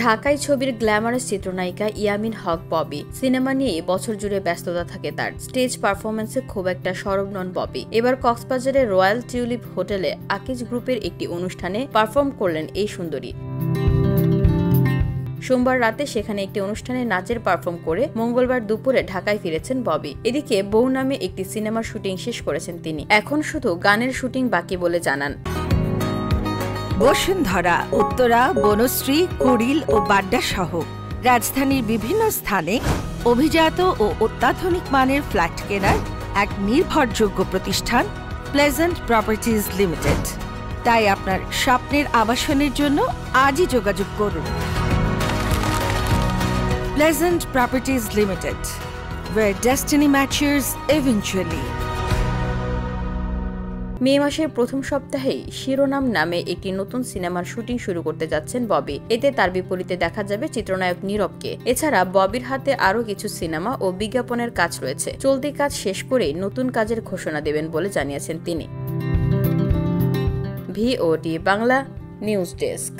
ঢাকাই ছবির গ্ল্যামারাস চিত্রনায়িকা ইয়ামিন হক ববি। সিনেমা নিয়ে বছর জুড়ে ব্যস্ততা থাকে তার। স্টেজ পারফরমেন্সে খুব একটা সরব নন ববি। এবার কক্সবাজারের রয়্যাল টিউলিপ হোটেলে আকিজ গ্রুপের একটি অনুষ্ঠানে পারফর্ম করলেন এই সুন্দরী। সোমবার রাতে সেখানে একটি অনুষ্ঠানে নাচের পারফর্ম করে মঙ্গলবার দুপুরে ঢাকায় ফিরেছেন ববি। এদিকে বউ নামে একটি সিনেমার শুটিং শেষ করেছেন তিনি। এখন শুধু গানের শুটিং বাকি বলে জানান। বসুন্ধরা, উত্তরা, বনশ্রী, কুড়িল ও বাড্ডা সহ রাজধানীর বিভিন্ন স্থানে অভিজাত ও অত্যাধুনিক মানের ফ্ল্যাট কেনার এক নির্ভরযোগ্য প্রতিষ্ঠান প্লেজেন্ট প্রপার্টিজ লিমিটেড। তাই আপনার স্বপ্নের আবাসনের জন্য আজই যোগাযোগ করুন। Pleasant Properties Limited, where destiny matures eventually. মে মাসের প্রথম সপ্তাহেই শিরোনাম নামে একটি নতুন সিনেমার শুটিং শুরু করতে যাচ্ছেন ববি। এতে তার বিপরীতে দেখা যাবে চিত্রনায়ক নীরবকে। এছাড়া ববির হাতে আরও কিছু সিনেমা ও বিজ্ঞাপনের কাজ রয়েছে। চলতি কাজ শেষ করেই নতুন কাজের ঘোষণা দেবেন বলে জানিয়েছেন তিনি। VOD Bangla news desk.